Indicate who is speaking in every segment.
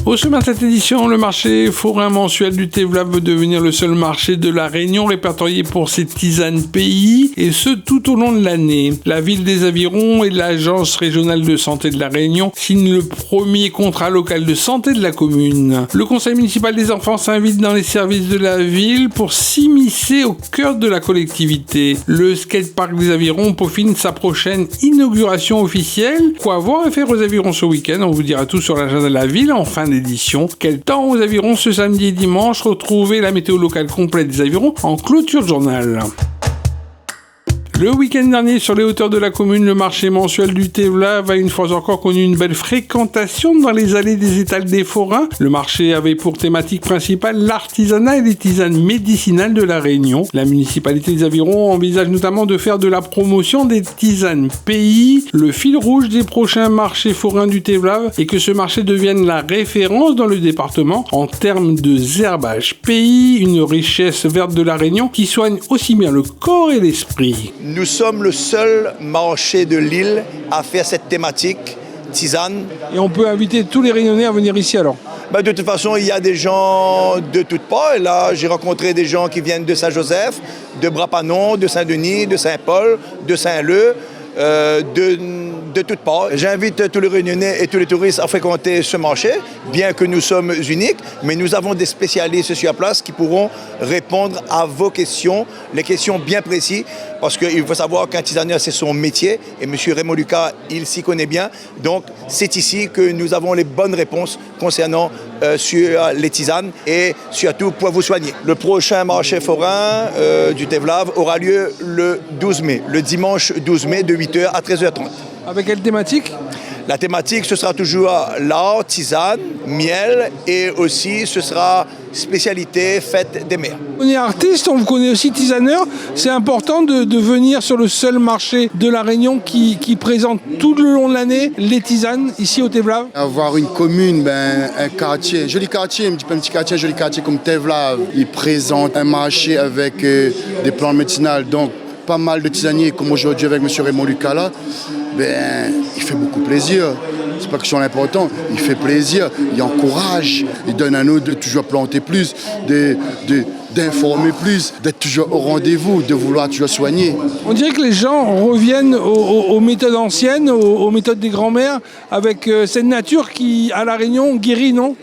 Speaker 1: Au sommaire de cette édition, le marché forain mensuel du Tevlav veut devenir le seul marché de la Réunion répertorié pour ses tisanes pays, et ce tout au long de l'année. La ville des Avirons et l'Agence régionale de santé de la Réunion signent le premier contrat local de santé de la commune. Le conseil municipal des enfants s'invite dans les services de la ville pour s'immiscer au cœur de la collectivité. Le skatepark des Avirons peaufine sa prochaine inauguration officielle. Quoi voir et faire aux Avirons ce week-end? On vous dira tout sur l'agenda de la ville en fin d'édition. Quel temps aux Avirons ce samedi et dimanche? Retrouvez la météo locale complète des Avirons en clôture de journal. Le week-end dernier, sur les hauteurs de la commune, le marché mensuel du Tevlav a une fois encore connu une belle fréquentation dans les allées des étals des forains. Le marché avait pour thématique principale l'artisanat et les tisanes médicinales de la Réunion. La municipalité des Avirons envisage notamment de faire de la promotion des tisanes pays le fil rouge des prochains marchés forains du Tevlav, et que ce marché devienne la référence dans le département en termes de herbage pays, une richesse verte de la Réunion qui soigne aussi bien le corps et l'esprit.
Speaker 2: Nous sommes le seul marché de l'île à faire cette thématique tisane.
Speaker 1: Et on peut inviter tous les Réunionnais à venir ici alors?
Speaker 2: De toute façon, il y a des gens de toutes parts. Et là, j'ai rencontré des gens qui viennent de Saint-Joseph, de Brapanon, de Saint-Denis, de Saint-Paul, de Saint-Leu, de toutes parts. J'invite tous les Réunionnais et tous les touristes à fréquenter ce marché, bien que nous sommes uniques, mais nous avons des spécialistes sur place qui pourront répondre à vos questions, les questions bien précises, parce qu'il faut savoir qu'un tisanier, c'est son métier, et M. Raymond Lucas, il s'y connaît bien. Donc, c'est ici que nous avons les bonnes réponses concernant sur les tisanes et surtout pour vous soigner. Le prochain marché forain du Tevlav aura lieu le 12 mai, le dimanche 12 mai de 8h à 13h30.
Speaker 1: Avec quelle thématique?
Speaker 2: La thématique, ce sera toujours l'art, tisane, miel, et aussi ce sera spécialité fête des mers.
Speaker 1: On est artiste, on vous connaît aussi tisaneur. C'est important de venir sur le seul marché de la Réunion qui présente tout le long de l'année les tisanes ici au Tevlav.
Speaker 3: Avoir une commune, un quartier, joli quartier, un petit quartier, joli quartier comme Tevlav, il présente un marché avec des plantes médicinales, donc pas mal de tisaniers comme aujourd'hui avec M. Raymond Lucas là. Il fait beaucoup plaisir. C'est pas question important, il fait plaisir, il encourage, il donne à nous de toujours planter plus, d'informer plus, d'être toujours au rendez-vous, de vouloir toujours soigner.
Speaker 1: On dirait que les gens reviennent aux méthodes anciennes, aux méthodes des grands-mères, avec cette nature qui, à La Réunion, guérit, non?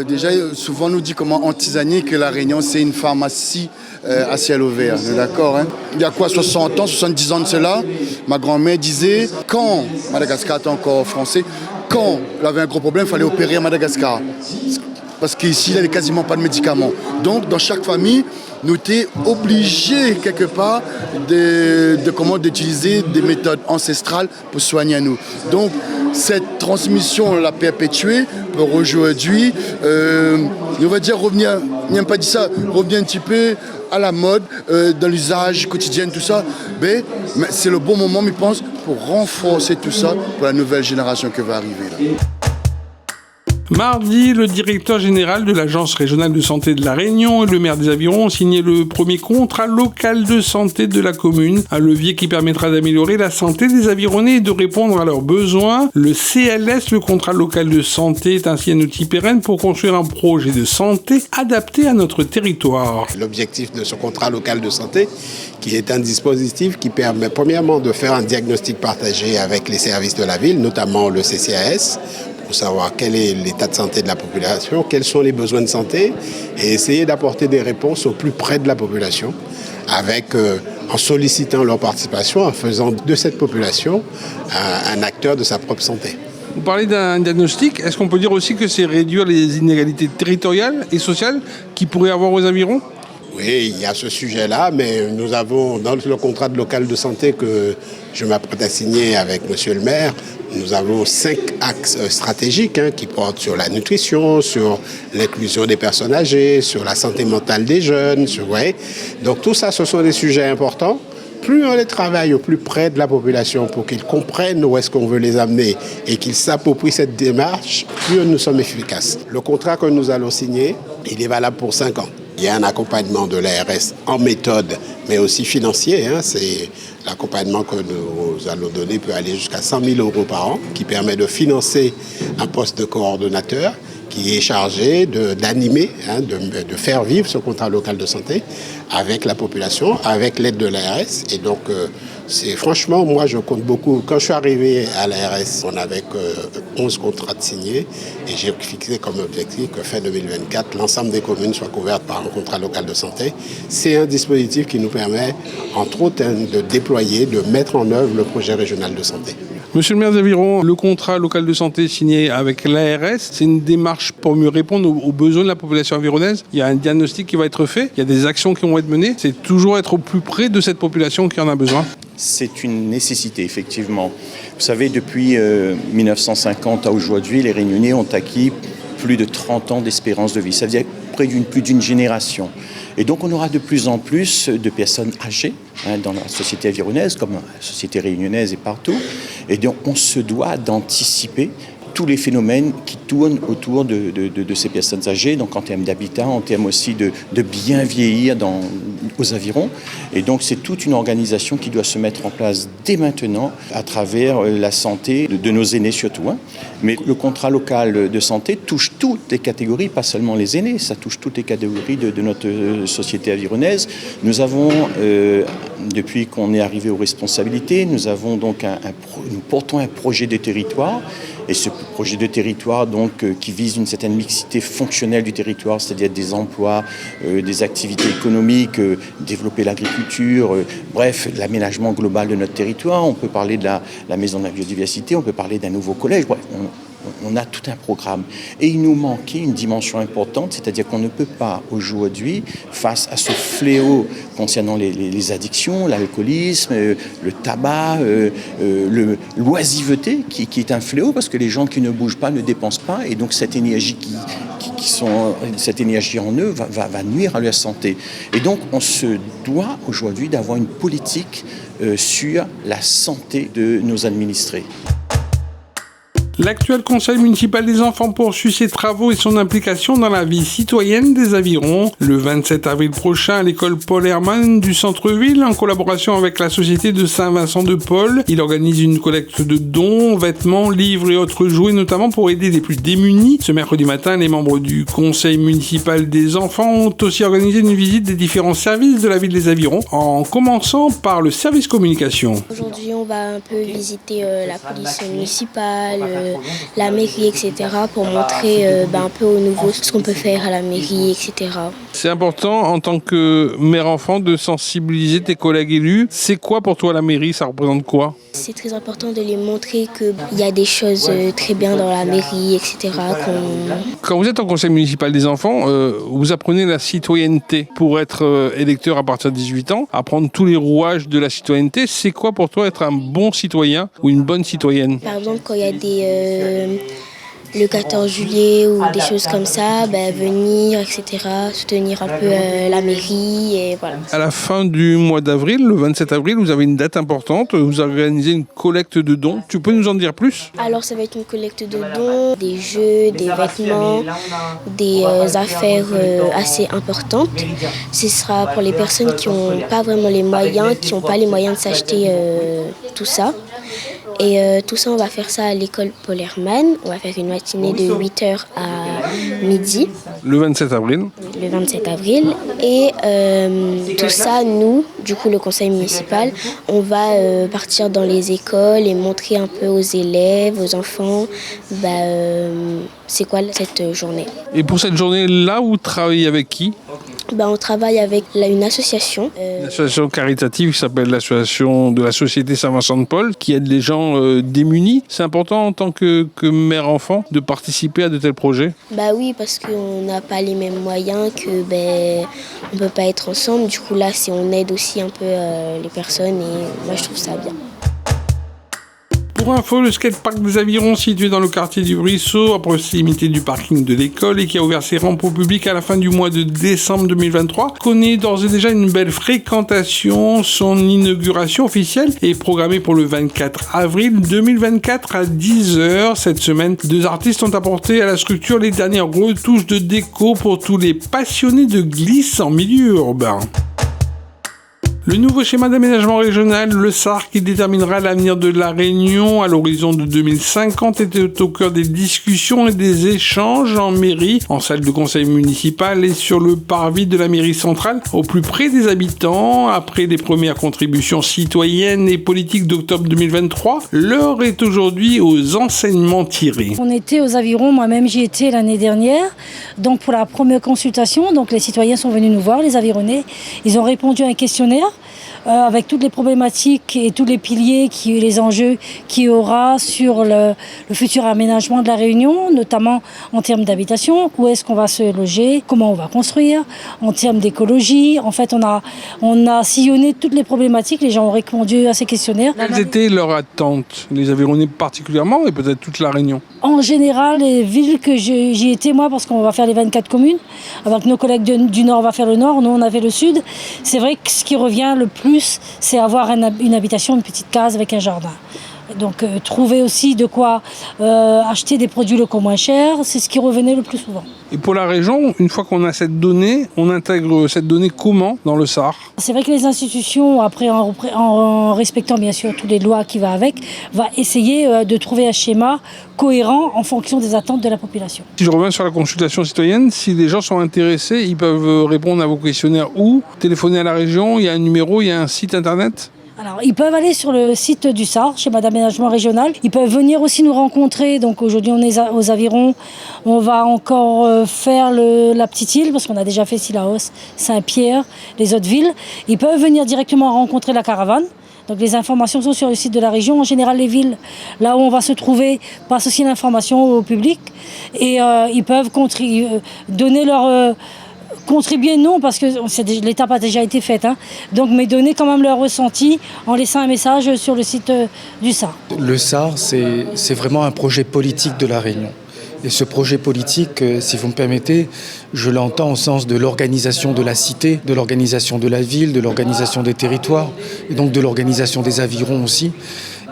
Speaker 3: Déjà, souvent on nous dit comment en tisanier que La Réunion, c'est une pharmacie à ciel ouvert, d'accord, hein? Il y a quoi, 60 ans, 70 ans de cela, ma grand-mère disait, quand Madagascar était encore français, quand il avait un gros problème, il fallait opérer à Madagascar. Parce qu'ici, il n'y avait quasiment pas de médicaments. Donc, dans chaque famille, nous étions obligés, quelque part, d'utiliser des méthodes ancestrales pour soigner nous. Donc, cette transmission, on l'a perpétuée pour aujourd'hui, on va dire revenir, n'aime pas dit ça, revenir un petit peu à la mode, dans l'usage quotidien, tout ça. Mais c'est le bon moment, je pense, pour renforcer tout ça pour la nouvelle génération qui va arriver là.
Speaker 1: Mardi, le directeur général de l'Agence régionale de santé de la Réunion et le maire des Avirons ont signé le premier contrat local de santé de la commune, un levier qui permettra d'améliorer la santé des Avironnais et de répondre à leurs besoins. Le CLS, le contrat local de santé, est ainsi un outil pérenne pour construire un projet de santé adapté à notre territoire.
Speaker 4: L'objectif de ce contrat local de santé, qui est un dispositif qui permet premièrement de faire un diagnostic partagé avec les services de la ville, notamment le CCAS, pour savoir quel est l'état de santé de la population, quels sont les besoins de santé, et essayer d'apporter des réponses au plus près de la population, en sollicitant leur participation, en faisant de cette population un acteur de sa propre santé.
Speaker 1: Vous parlez d'un diagnostic, est-ce qu'on peut dire aussi que c'est réduire les inégalités territoriales et sociales qu'il pourrait y avoir aux Avirons?
Speaker 4: Oui, il y a ce sujet-là, mais nous avons, dans le contrat local de santé que je m'apprête à signer avec M. le maire, nous avons 5 axes stratégiques qui portent sur la nutrition, sur l'inclusion des personnes âgées, sur la santé mentale des jeunes. Donc tout ça, ce sont des sujets importants. Plus on les travaille au plus près de la population pour qu'ils comprennent où est-ce qu'on veut les amener et qu'ils s'approprient cette démarche, plus nous sommes efficaces. Le contrat que nous allons signer, il est valable pour 5 ans. Il y a un accompagnement de l'ARS en méthode, mais aussi financier. C'est l'accompagnement que nous allons donner peut aller jusqu'à 100 000 € par an, qui permet de financer un poste de coordonnateur qui est chargé d'animer, de faire vivre ce contrat local de santé avec la population, avec l'aide de l'ARS. Et donc, franchement, moi, je compte beaucoup. Quand je suis arrivé à l'ARS, on avait 11 contrats de signés et j'ai fixé comme objectif que fin 2024, l'ensemble des communes soient couvertes par un contrat local de santé. C'est un dispositif qui nous permet, entre autres, de déployer, de mettre en œuvre le projet régional de santé.
Speaker 1: Monsieur le maire d'Aviron, le contrat local de santé signé avec l'ARS, c'est une démarche pour mieux répondre aux besoins de la population avironnaise. Il y a un diagnostic qui va être fait, il y a des actions qui vont être menées. C'est toujours être au plus près de cette population qui en a besoin.
Speaker 5: C'est une nécessité, effectivement. Vous savez, depuis 1950 à aujourd'hui, les Réunionnais ont acquis plus de 30 ans d'espérance de vie. Ça veut dire plus d'une génération. Et donc, on aura de plus en plus de personnes âgées dans la société avironnaise, comme la société réunionnaise et partout. Et donc, on se doit d'anticiper tous les phénomènes qui tournent autour de ces personnes âgées, donc en termes d'habitat, en termes aussi de bien vieillir aux avirons. Et donc c'est toute une organisation qui doit se mettre en place dès maintenant à travers la santé de nos aînés surtout. Mais le contrat local de santé touche toutes les catégories, pas seulement les aînés, ça touche toutes les catégories de notre société avironnaise. Nous avons, depuis qu'on est arrivé aux responsabilités, nous avons donc nous portons un projet de territoire. Et ce projet de territoire donc, qui vise une certaine mixité fonctionnelle du territoire, c'est-à-dire des emplois, des activités économiques, développer l'agriculture, bref, l'aménagement global de notre territoire. On peut parler de la maison de la biodiversité, on peut parler d'un nouveau collège. Bref, on a tout un programme. Et il nous manquait une dimension importante, c'est-à-dire qu'on ne peut pas aujourd'hui, face à ce fléau concernant les addictions, l'alcoolisme, le tabac, l'oisiveté, qui est un fléau parce que les gens qui ne bougent pas ne dépensent pas, et donc cette énergie cette énergie en eux va nuire à leur santé. Et donc on se doit aujourd'hui d'avoir une politique sur la santé de nos administrés.
Speaker 1: L'actuel conseil municipal des enfants poursuit ses travaux et son implication dans la vie citoyenne des Avirons. Le 27 avril prochain, à l'école Paul Hermann du centre-ville, en collaboration avec la société de Saint-Vincent-de-Paul, il organise une collecte de dons, vêtements, livres et autres jouets, notamment pour aider les plus démunis. Ce mercredi matin, les membres du conseil municipal des enfants ont aussi organisé une visite des différents services de la ville des Avirons, en commençant par le service communication.
Speaker 6: Aujourd'hui, on va un peu visiter la police municipale, la mairie, etc. pour montrer un peu aux nouveaux ce qu'on peut faire à la mairie, etc.
Speaker 1: C'est important en tant que mère-enfant de sensibiliser tes collègues élus. C'est quoi pour toi la mairie? Ça représente quoi?
Speaker 6: C'est très important de les montrer qu'il y a des choses très bien dans la mairie, etc.
Speaker 1: Quand vous êtes au conseil municipal des enfants, vous apprenez la citoyenneté pour être électeur à partir de 18 ans, apprendre tous les rouages de la citoyenneté. C'est quoi pour toi être un bon citoyen ou une bonne citoyenne?
Speaker 6: Par exemple, quand il y a le 14 juillet ou des choses comme ça, venir, etc., soutenir un peu la mairie et voilà.
Speaker 1: À la fin du mois d'avril, le 27 avril, vous avez une date importante, vous organisez une collecte de dons. Tu peux nous en dire plus?
Speaker 6: Alors ça va être une collecte de dons, des jeux, des vêtements, des affaires assez importantes. Ce sera pour les personnes qui n'ont pas vraiment les moyens, qui n'ont pas les moyens de s'acheter tout ça. Et tout ça, on va faire ça à l'école Paul Hermann. On va faire une matinée de 8h à midi.
Speaker 1: Le 27 avril.
Speaker 6: Le 27 avril. Et tout ça, nous, du coup, le conseil municipal, on va partir dans les écoles et montrer un peu aux élèves, aux enfants, c'est quoi cette journée.
Speaker 1: Et pour cette journée-là, vous travaillez avec qui?
Speaker 6: On travaille avec une association.
Speaker 1: Une association caritative qui s'appelle l'association de la Société Saint-Vincent-de-Paul, qui aide les gens démunis. C'est important en tant que mère-enfant de participer à de tels projets?
Speaker 6: Oui, parce qu'on n'a pas les mêmes moyens, on ne peut pas être ensemble. Du coup, là, on aide aussi un peu les personnes et moi, je trouve ça bien.
Speaker 1: Pour info, le skatepark des Avirons, situé dans le quartier du Brissot, à proximité du parking de l'école et qui a ouvert ses rampes au public à la fin du mois de décembre 2023, connaît d'ores et déjà une belle fréquentation. Son inauguration officielle est programmée pour le 24 avril 2024 à 10h. Cette semaine, 2 artistes ont apporté à la structure les dernières retouches de déco pour tous les passionnés de glisse en milieu urbain. Le nouveau schéma d'aménagement régional, le SAR, qui déterminera l'avenir de La Réunion à l'horizon de 2050, était au cœur des discussions et des échanges en mairie, en salle de conseil municipal et sur le parvis de la mairie centrale, au plus près des habitants. Après les premières contributions citoyennes et politiques d'octobre 2023, l'heure est aujourd'hui aux enseignements tirés.
Speaker 7: On était aux Avirons, moi-même j'y étais l'année dernière, donc pour la première consultation, donc les citoyens sont venus nous voir, les Avironnais, ils ont répondu à un questionnaire avec toutes les problématiques et tous les piliers, les enjeux qu'il y aura sur le futur aménagement de la Réunion, notamment en termes d'habitation, où est-ce qu'on va se loger, comment on va construire, en termes d'écologie. En fait, on a sillonné toutes les problématiques, les gens ont répondu à ces questionnaires.
Speaker 1: Quelles étaient leurs attentes, les Avironnais particulièrement et peut-être toute la Réunion?
Speaker 7: En général, les villes que j'y étais, moi, parce qu'on va faire les 24 communes, avec nos collègues du Nord, on va faire le Nord, nous on a fait le Sud. C'est vrai que ce qui revient le plus, c'est avoir une habitation, une petite case avec un jardin. Donc trouver aussi de quoi acheter des produits locaux moins chers, c'est ce qui revenait le plus souvent.
Speaker 1: Et pour la région, une fois qu'on a cette donnée, on intègre cette donnée comment dans le SAR?
Speaker 7: C'est vrai que les institutions, après en respectant bien sûr toutes les lois qui vont avec, va essayer de trouver un schéma cohérent en fonction des attentes de la population.
Speaker 1: Si je reviens sur la consultation citoyenne, si les gens sont intéressés, ils peuvent répondre à vos questionnaires où? Téléphoner à la région, il y a un numéro, il y a un site internet?
Speaker 7: Alors, ils peuvent aller sur le site du SAR, schéma d'aménagement régional. Ils peuvent venir aussi nous rencontrer. Donc aujourd'hui, on est aux Avirons. On va encore faire la petite île, parce qu'on a déjà fait Sillaos, Saint-Pierre, les autres villes. Ils peuvent venir directement rencontrer la caravane. Donc les informations sont sur le site de la région. En général, les villes, là où on va se trouver, passent aussi l'information au public. Et ils peuvent donner leur... Contribuer, non, parce que l'étape a déjà été faite. Donc, mais donner quand même leur ressenti en laissant un message sur le site du SAR.
Speaker 8: Le SAR, c'est vraiment un projet politique de La Réunion. Et ce projet politique, si vous me permettez, je l'entends au sens de l'organisation de la cité, de l'organisation de la ville, de l'organisation des territoires, et donc de l'organisation des avirons aussi.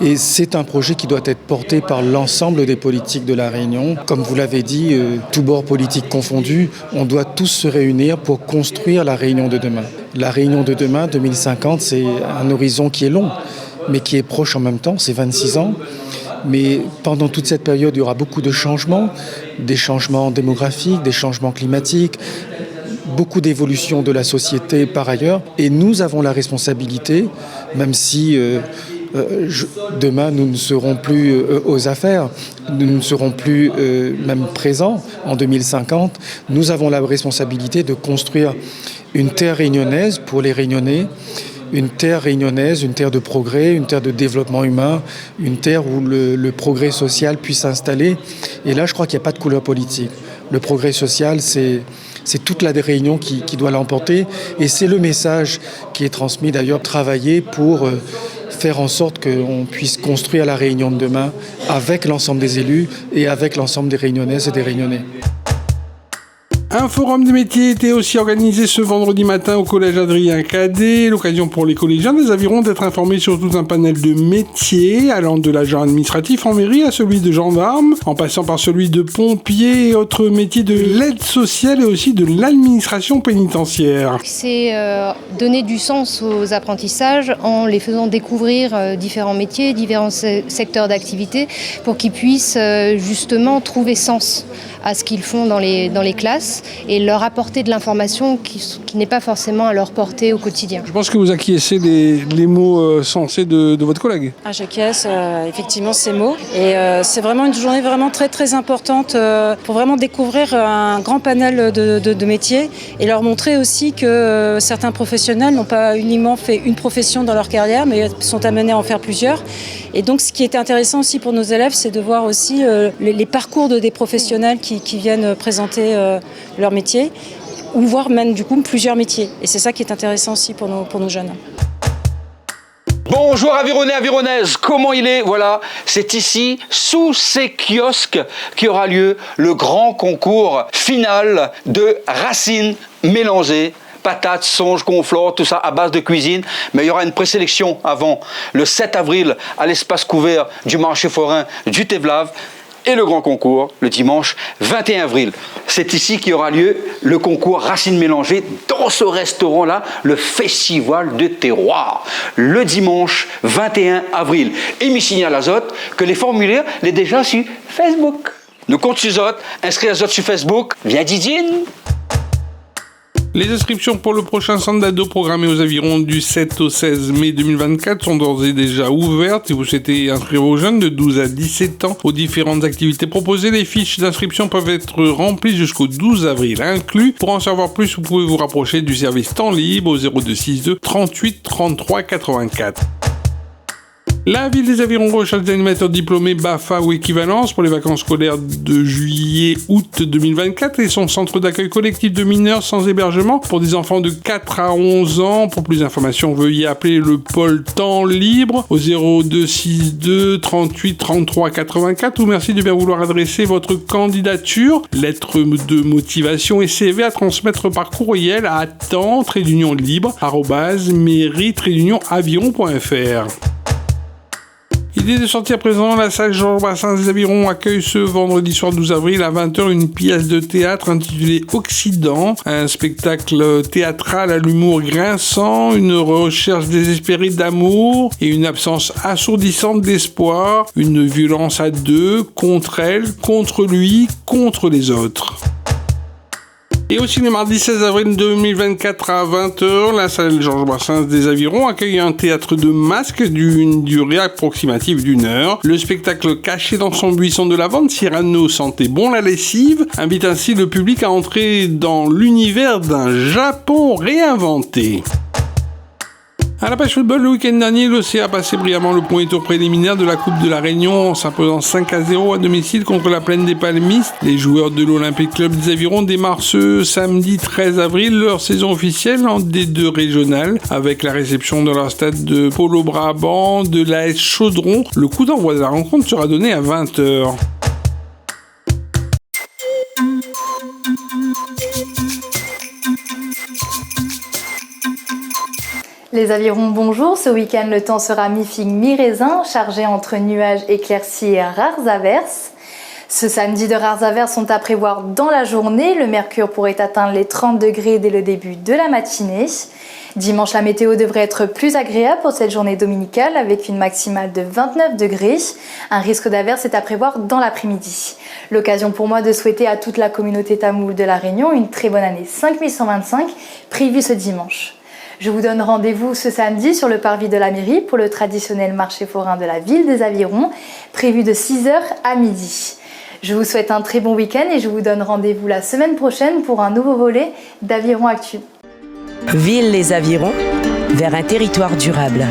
Speaker 8: Et c'est un projet qui doit être porté par l'ensemble des politiques de La Réunion. Comme vous l'avez dit, tous bords politiques confondus, on doit tous se réunir pour construire la Réunion de demain. La Réunion de demain, 2050, c'est un horizon qui est long, mais qui est proche en même temps, c'est 26 ans. Mais pendant toute cette période, il y aura beaucoup de changements, des changements démographiques, des changements climatiques, beaucoup d'évolutions de la société par ailleurs. Et nous avons la responsabilité, même si demain nous ne serons plus aux affaires, nous ne serons plus même présents en 2050, nous avons la responsabilité de construire une terre réunionnaise pour les Réunionnais, une terre réunionnaise, une terre de progrès, une terre de développement humain, une terre où le progrès social puisse s'installer. Et là, je crois qu'il n'y a pas de couleur politique. Le progrès social, c'est toute la Réunion qui doit l'emporter. Et c'est le message qui est transmis, d'ailleurs, travailler pour faire en sorte qu'on puisse construire la Réunion de demain avec l'ensemble des élus et avec l'ensemble des Réunionnaises et des Réunionnais.
Speaker 1: Un forum des métiers était aussi organisé ce vendredi matin au collège Adrien Cadet, l'occasion pour les collégiens des Avirons d'être informés sur tout un panel de métiers, allant de l'agent administratif en mairie à celui de gendarme, en passant par celui de pompier et autres métiers de l'aide sociale et aussi de l'administration pénitentiaire.
Speaker 9: C'est donner du sens aux apprentissages en les faisant découvrir différents métiers, différents secteurs d'activité, pour qu'ils puissent justement trouver sens à ce qu'ils font dans les classes et leur apporter de l'information qui n'est pas forcément à leur portée au quotidien.
Speaker 1: Je pense que vous acquiescez les mots sensés de votre collègue.
Speaker 10: J'acquiesce effectivement ces mots et c'est vraiment une journée vraiment très très importante pour vraiment découvrir un grand panel de métiers et leur montrer aussi que certains professionnels n'ont pas uniquement fait une profession dans leur carrière mais sont amenés à en faire plusieurs. Et donc ce qui était intéressant aussi pour nos élèves, c'est de voir aussi les parcours des professionnels qui viennent présenter leur métier, ou voir même du coup plusieurs métiers. Et c'est ça qui est intéressant aussi pour nos jeunes.
Speaker 11: Bonjour Avironnais, Avironnaises, comment il est? Voilà, c'est ici, sous ces kiosques, qui aura lieu le grand concours final de racines mélangées. Patates, songes, conflore, tout ça à base de cuisine. Mais il y aura une présélection avant le 7 avril à l'espace couvert du marché forain du Tevlav. Et le grand concours le dimanche 21 avril. C'est ici qu'il y aura lieu le concours Racines mélangées dans ce restaurant-là, le Festival de terroir, le dimanche 21 avril. Et me signale Azote que les formulaires sont déjà sur Facebook. Nous comptons sur Azote, inscrit Azote sur Facebook, viens Didine.
Speaker 1: Les inscriptions pour le prochain centre d'ado programmé aux Avirons du 7 au 16 mai 2024 sont d'ores et déjà ouvertes. Si vous souhaitez inscrire vos jeunes de 12 à 17 ans aux différentes activités proposées, les fiches d'inscription peuvent être remplies jusqu'au 12 avril inclus. Pour en savoir plus, vous pouvez vous rapprocher du service temps libre au 0262 38 33 84. La ville des Avirons recherche des animateurs diplômés BAFA ou équivalence pour les vacances scolaires de juillet-août 2024 et son centre d'accueil collectif de mineurs sans hébergement pour des enfants de 4 à 11 ans. Pour plus d'informations, veuillez appeler le pôle temps libre au 0262 38 33 84 ou merci de bien vouloir adresser votre candidature, lettre de motivation et CV à transmettre par courriel à temps-libre@mairie-aviron.fr. Idée de sortie à présent, la salle Georges Brassens des Avirons accueille ce vendredi soir 12 avril à 20h une pièce de théâtre intitulée Occident, un spectacle théâtral à l'humour grinçant, une recherche désespérée d'amour et une absence assourdissante d'espoir, une violence à deux, contre elle, contre lui, contre les autres. Et aussi le mardi 16 avril 2024 à 20h, la salle Georges Brassens des Avirons accueille un théâtre de masques d'une durée approximative d'1 heure. Le spectacle caché dans son buisson de lavande, Cyrano sentait bon la lessive, invite ainsi le public à entrer dans l'univers d'un Japon réinventé. À la page football, le week-end dernier, l'OCA a passé brillamment le premier tour préliminaire de la Coupe de la Réunion en s'imposant 5-0 à domicile contre la Plaine des Palmistes. Les joueurs de l'Olympique Club des Avirons démarrent ce samedi 13 avril leur saison officielle en D2 régionale avec la réception dans leur stade de Polo Brabant de l'AS Chaudron. Le coup d'envoi de la rencontre sera donné à 20h.
Speaker 12: Les Avirons, bonjour. Ce week-end, le temps sera mi-figue, mi-raisin, chargé entre nuages, éclaircies et rares averses. Ce samedi, de rares averses sont à prévoir dans la journée. Le mercure pourrait atteindre les 30 degrés dès le début de la matinée. Dimanche, la météo devrait être plus agréable pour cette journée dominicale avec une maximale de 29 degrés. Un risque d'averse est à prévoir dans l'après-midi. L'occasion pour moi de souhaiter à toute la communauté tamoule de la Réunion une très bonne année 5125 prévue ce dimanche. Je vous donne rendez-vous ce samedi sur le parvis de la mairie pour le traditionnel marché forain de la ville des Avirons, prévu de 6h à midi. Je vous souhaite un très bon week-end et je vous donne rendez-vous la semaine prochaine pour un nouveau volet d'Aviron Actu.
Speaker 13: Ville les Avirons, vers un territoire durable.